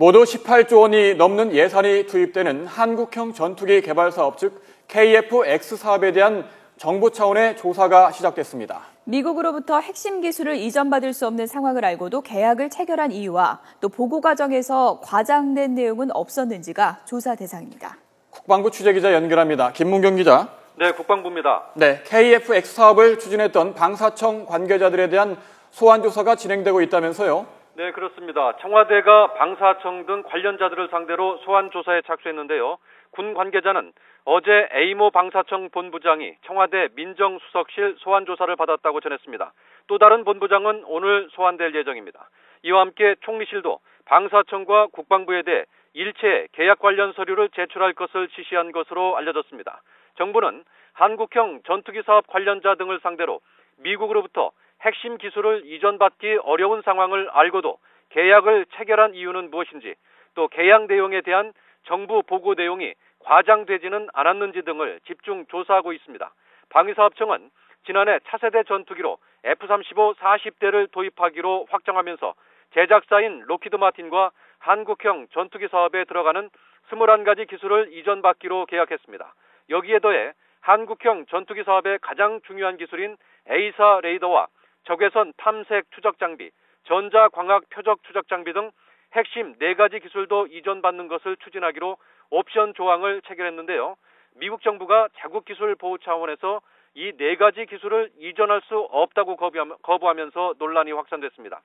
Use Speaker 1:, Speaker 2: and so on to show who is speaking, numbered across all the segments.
Speaker 1: 모두 18조 원이 넘는 예산이 투입되는 한국형 전투기 개발 사업, 즉 KF-X 사업에 대한 정부 차원의 조사가 시작됐습니다.
Speaker 2: 미국으로부터 핵심 기술을 이전받을 수 없는 상황을 알고도 계약을 체결한 이유와 또 보고 과정에서 과장된 내용은 없었는지가 조사 대상입니다.
Speaker 1: 국방부 취재기자 연결합니다. 김문경 기자.
Speaker 3: 네, 국방부입니다.
Speaker 1: 네, KF-X 사업을 추진했던 방사청 관계자들에 대한 소환 조사가 진행되고 있다면서요?
Speaker 3: 네, 그렇습니다. 청와대가 방사청 등 관련자들을 상대로 소환 조사에 착수했는데요. 군 관계자는 어제 에이모 방사청 본부장이 청와대 민정수석실 소환 조사를 받았다고 전했습니다. 또 다른 본부장은 오늘 소환될 예정입니다. 이와 함께 총리실도 방사청과 국방부에 대해 일체 계약 관련 서류를 제출할 것을 지시한 것으로 알려졌습니다. 정부는 한국형 전투기 사업 관련자 등을 상대로 미국으로부터 핵심 기술을 이전받기 어려운 상황을 알고도 계약을 체결한 이유는 무엇인지, 또 계약 내용에 대한 정부 보고 내용이 과장되지는 않았는지 등을 집중 조사하고 있습니다. 방위사업청은 지난해 차세대 전투기로 F-35 40대를 도입하기로 확정하면서 제작사인 로키드 마틴과 한국형 전투기 사업에 들어가는 21가지 기술을 이전받기로 계약했습니다. 여기에 더해 한국형 전투기 사업의 가장 중요한 기술인 A사 레이더와 적외선 탐색 추적 장비, 전자광학 표적 추적 장비 등 핵심 4가지 기술도 이전받는 것을 추진하기로 옵션 조항을 체결했는데요. 미국 정부가 자국 기술 보호 차원에서 이 4가지 기술을 이전할 수 없다고 거부하면서 논란이 확산됐습니다.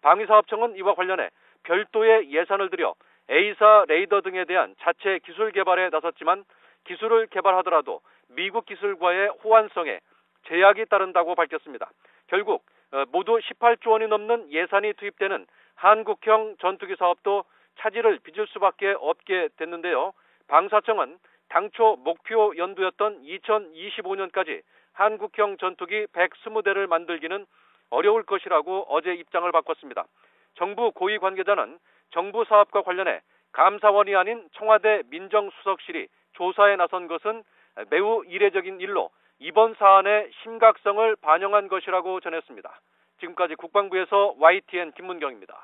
Speaker 3: 방위사업청은 이와 관련해 별도의 예산을 들여 A사 레이더 등에 대한 자체 기술 개발에 나섰지만 기술을 개발하더라도 미국 기술과의 호환성에 제약이 따른다고 밝혔습니다. 결국 모두 18조 원이 넘는 예산이 투입되는 한국형 전투기 사업도 차질을 빚을 수밖에 없게 됐는데요. 방사청은 당초 목표 연도였던 2025년까지 한국형 전투기 120대를 만들기는 어려울 것이라고 어제 입장을 바꿨습니다. 정부 고위 관계자는 정부 사업과 관련해 감사원이 아닌 청와대 민정수석실이 조사에 나선 것은 매우 이례적인 일로 이번 사안의 심각성을 반영한 것이라고 전했습니다. 지금까지 국방부에서 YTN 김문경입니다.